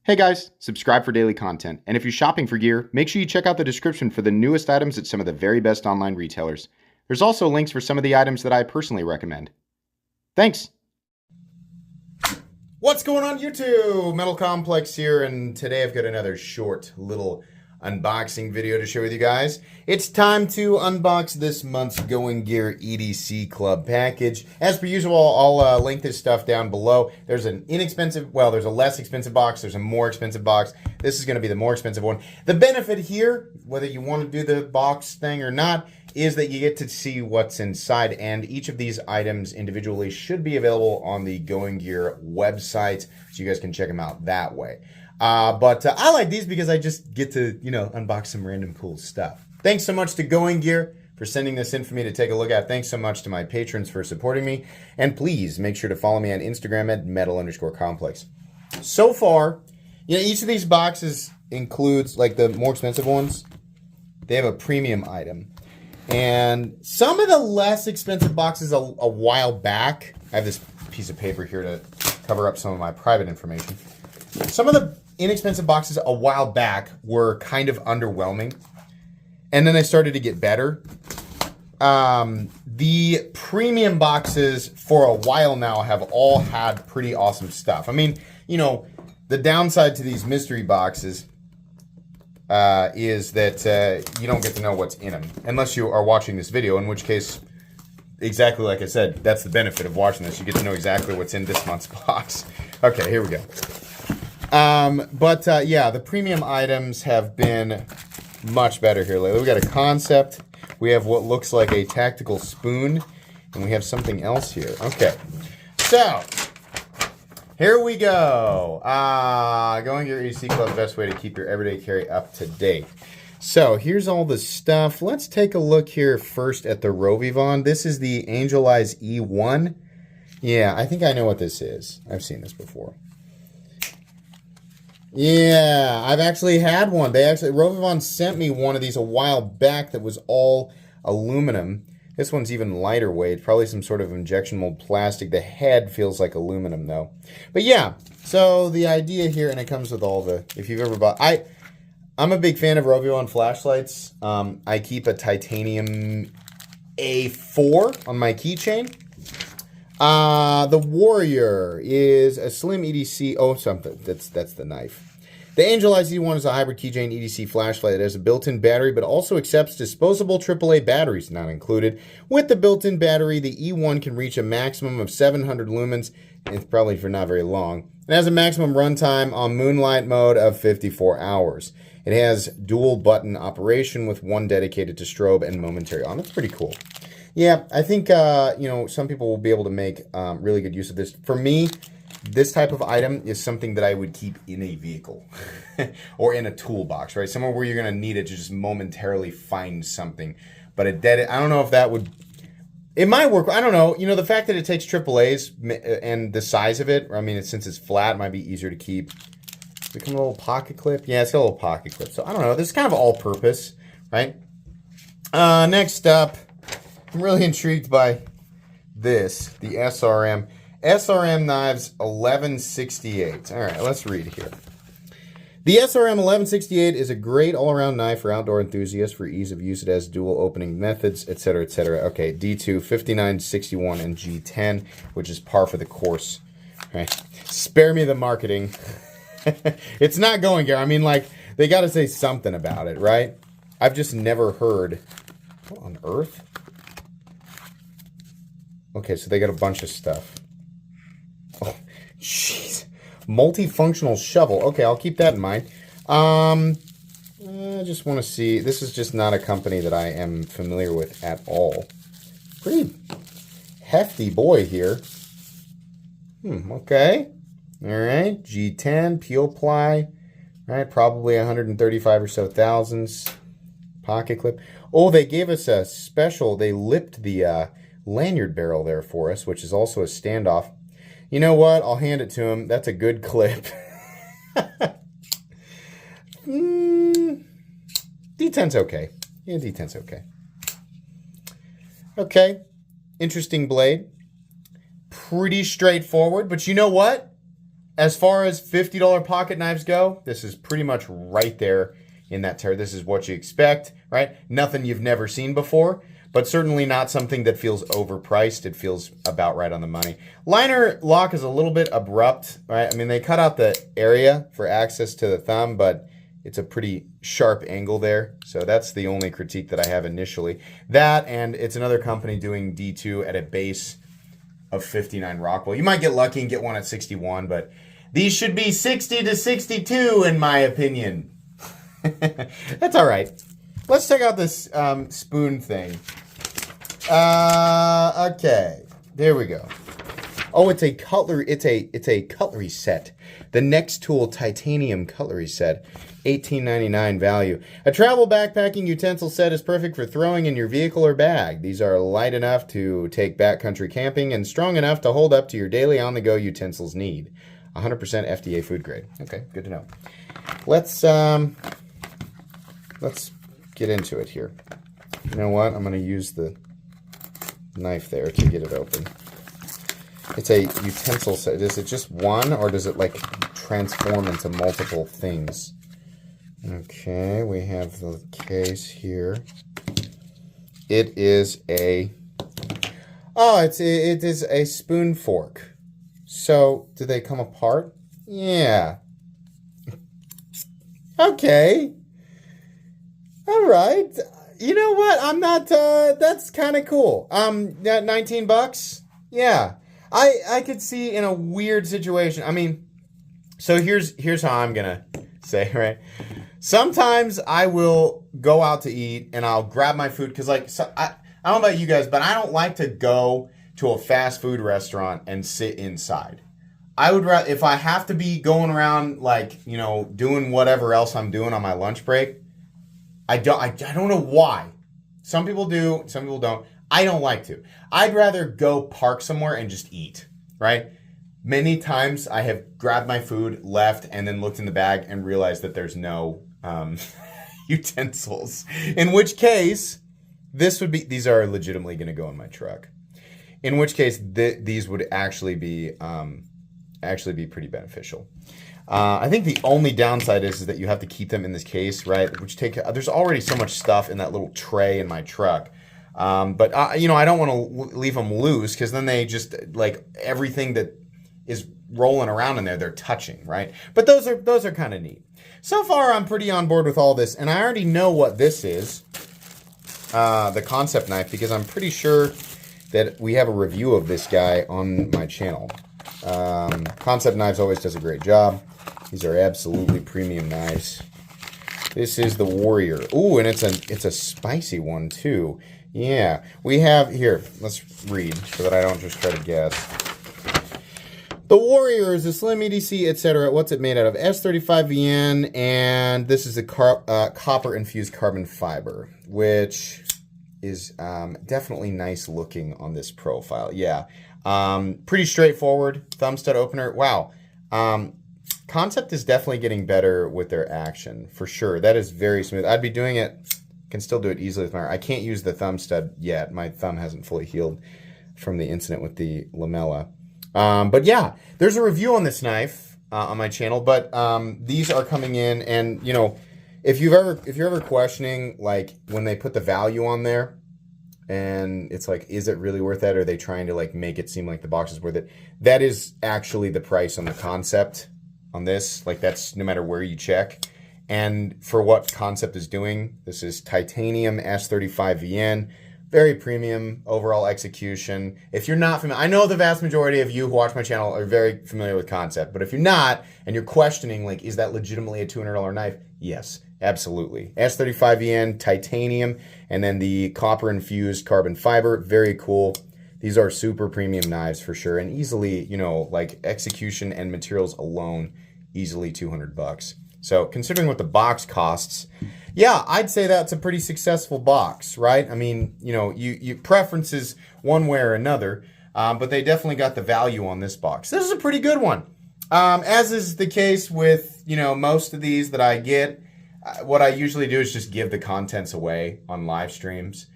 Hey guys, subscribe for daily content. And if you're shopping for gear, make sure you check out the description for the newest items at some of the very best online retailers. There's also links for some of the items that I personally recommend. Thanks! What's going on YouTube? Metal Complex here, and today I've got another short little unboxing video to share with you guys. It's time to unbox this month's Going Gear EDC Club package. As per usual, I'll link this stuff down below. There's an inexpensive, well, there's a less expensive box, there's a more expensive box. This is going to be the more expensive one. The benefit here, whether you want to do the box thing or not, is that you get to see what's inside, and each of these items individually should be available on the Going Gear website, so you guys can check them out that way. But I like these because I just get to, unbox some random cool stuff. Thanks so much to Going Gear for sending this in for me to take a look at. Thanks so much to my patrons for supporting me. And please make sure to follow me on Instagram at metal_complex. So far, each of these boxes includes, like the more expensive ones, they have a premium item. And some of the less expensive boxes a while back, I have this piece of paper here to cover up some of my private information. Some of the inexpensive boxes a while back were kind of underwhelming, and then they started to get better. The premium boxes for a while now have all had pretty awesome stuff. I mean, the downside to these mystery boxes is that you don't get to know what's in them unless you are watching this video, in which case, exactly like I said, that's the benefit of watching this. You get to know exactly what's in this month's box. Okay, here we go. Yeah, the premium items have been much better here lately. We got a concept. We have what looks like a tactical spoon, and we have something else here. Okay, so here we go. Going Gear EDC Club, the best way to keep your everyday carry up to date. So here's all the stuff. Let's take a look here first at the Rovivon. This is the Angel Eyes E1. Yeah, I think I know what this is. I've seen this before. Yeah, I've actually had one. Rovivon sent me one of these a while back that was all aluminum. This one's even lighter weight, probably some sort of injection mold plastic. The head feels like aluminum though. But yeah, so the idea here, and it comes with all the, if you've ever bought, I'm a big fan of Rovivon flashlights. I keep a titanium A4 on my keychain. The Warrior is a slim EDC. Oh, something. That's the knife. The Angel Eyes E1 is a hybrid keychain EDC flashlight that has a built-in battery, but also accepts disposable AAA batteries, not included. With the built-in battery, the E1 can reach a maximum of 700 lumens. It's probably for not very long. It has a maximum runtime on moonlight mode of 54 hours. It has dual button operation with one dedicated to strobe and momentary on. That's pretty cool. Yeah, I think, some people will be able to make really good use of this. For me, this type of item is something that I would keep in a vehicle or in a toolbox, right? Somewhere where you're going to need it to just momentarily find something. But I don't know if that would, it might work. I don't know. The fact that it takes AAAs and the size of it, since it's flat, it might be easier to keep. Become a little pocket clip. Yeah, it's got a little pocket clip. So I don't know. This is kind of all purpose, right? Next up, I'm really intrigued by this, the SRM. SRM Knives 1168. All right, let's read here. The SRM 1168 is a great all-around knife for outdoor enthusiasts. For ease of use, it has dual opening methods, etc., etc. Okay, D2, 59, 61, and G10, which is par for the course. All right. Spare me the marketing. It's not Going Gear. They got to say something about it, right? I've just never heard. What on earth? Okay, so they got a bunch of stuff. Oh, jeez. Multifunctional shovel. Okay, I'll keep that in mind. I just want to see. This is just not a company that I am familiar with at all. Pretty hefty boy here. Okay. All right. G10, peel ply. All right, probably 135 or so thousands. Pocket clip. Oh, they gave us a special. They lipped the lanyard barrel there for us, which is also a standoff. You know what? I'll hand it to him. That's a good clip. D10's okay. Yeah, D10's okay. Okay. Interesting blade. Pretty straightforward, but you know what? as far as $50 pocket knives go, this is pretty much right there in that tier. This is what you expect, right? Nothing you've never seen before, but certainly not something that feels overpriced. It feels about right on the money. Liner lock is a little bit abrupt, right? I mean, they cut out the area for access to the thumb, but it's a pretty sharp angle there. So that's the only critique that I have initially. That, and it's another company doing D2 at a base of 59 Rockwell. You might get lucky and get one at 61, but these should be 60 to 62 in my opinion. That's all right. Let's check out this spoon thing. Okay, there we go. Oh, it's a cutlery. It's a cutlery set. The Next Tool titanium cutlery set, $18.99 value. A travel backpacking utensil set is perfect for throwing in your vehicle or bag. These are light enough to take backcountry camping and strong enough to hold up to your daily on-the-go utensils need. 100% FDA food grade. Okay, good to know. Let's get into it here. You know what? I'm going to use the knife there to get it open. It's a utensil set. Is it just one, or does it like transform into multiple things? Okay, we have the case here. It is a... Oh, it is a spoon fork. So, do they come apart? Yeah. Okay. All right. You know what? I'm not, that's kind of cool. That 19 bucks? Yeah. I could see in a weird situation. I mean, so here's how I'm gonna say, right? Sometimes I will go out to eat and I'll grab my food because, like, so I don't know about you guys, but I don't like to go to a fast food restaurant and sit inside. I would rather, if I have to be going around, like, you know, doing whatever else I'm doing on my lunch break. I don't know why. Some people do, some people don't. I don't like to. I'd rather go park somewhere and just eat, right? Many times I have grabbed my food, left, and then looked in the bag and realized that there's no utensils. In which case, these are legitimately going to go in my truck. In which case, these would actually be pretty beneficial. I think the only downside is that you have to keep them in this case, right? There's already so much stuff in that little tray in my truck. But you know, I don't want to leave them loose because then they just, like, everything that is rolling around in there, they're touching, right? But those are kind of neat. So far, I'm pretty on board with all this, and I already know what this is, the concept knife, because I'm pretty sure that we have a review of this guy on my channel. Concept Knives always does a great job. These are absolutely premium knives. This is the Warrior. Ooh, and it's a spicy one too. Yeah, we have here. Let's read so that I don't just try to guess. The Warrior is a slim EDC, etc. What's it made out of? S35VN, and this is a copper infused carbon fiber, which is definitely nice looking on this profile. Yeah, pretty straightforward. Thumb stud opener. Wow. Concept is definitely getting better with their action, for sure. That is very smooth. I'd be doing it, can still do it easily with my, I can't use the thumb stud yet. My thumb hasn't fully healed from the incident with the lamella. But yeah, there's a review on this knife on my channel, but these are coming in, and you know, if you're ever questioning, like, when they put the value on there, and it's like, is it really worth that? Or are they trying to, like, make it seem like the box is worth it? That is actually the price on the Concept on this. Like, that's no matter where you check. And for what Concept is doing, this is titanium S35VN, very premium overall execution. If you're not familiar, I know the vast majority of you who watch my channel are very familiar with Concept, but if you're not, and you're questioning, like, is that legitimately a $200 knife? Yes, absolutely. S35VN, titanium, and then the copper infused carbon fiber, very cool. These are super premium knives for sure, and easily, you know, like, execution and materials alone, easily 200 bucks. So considering what the box costs, yeah, I'd say that's a pretty successful box, right? I mean, you know, you preferences one way or another, but they definitely got the value on this box. This is a pretty good one. As is the case with, you know, most of these that I get, what I usually do is just give the contents away on live streams.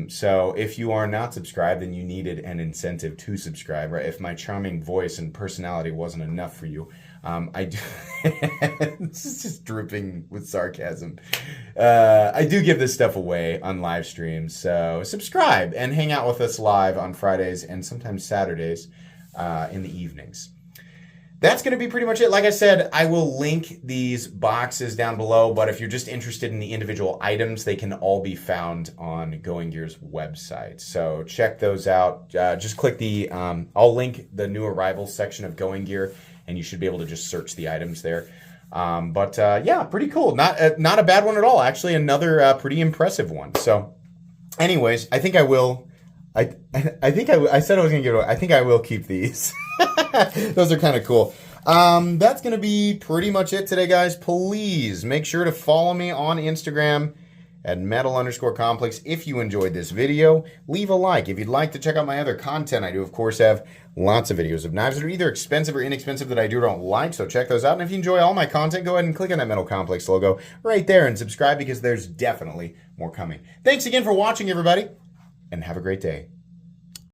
So if you are not subscribed, then you needed an incentive to subscribe, right? If my charming voice and personality wasn't enough for you, I do. This is just drooping with sarcasm. I do give this stuff away on live streams, so subscribe and hang out with us live on Fridays and sometimes Saturdays in the evenings. That's going to be pretty much it. Like I said, I will link these boxes down below, but if you're just interested in the individual items, they can all be found on Going Gear's website. So check those out. Just click the, I'll link the new arrivals section of Going Gear, and you should be able to just search the items there. Yeah, pretty cool. Not a bad one at all. Actually, another pretty impressive one. So anyways, I think I will. I said I was going to give it away. I think I will keep these. Those are kind of cool. That's going to be pretty much it today, guys. Please make sure to follow me on Instagram at metal_complex. If you enjoyed this video, leave a like. If you'd like to check out my other content, I do, of course, have lots of videos of knives that are either expensive or inexpensive that I do or don't like, so check those out. And if you enjoy all my content, go ahead and click on that Metal Complex logo right there and subscribe, because there's definitely more coming. Thanks again for watching, everybody, and have a great day.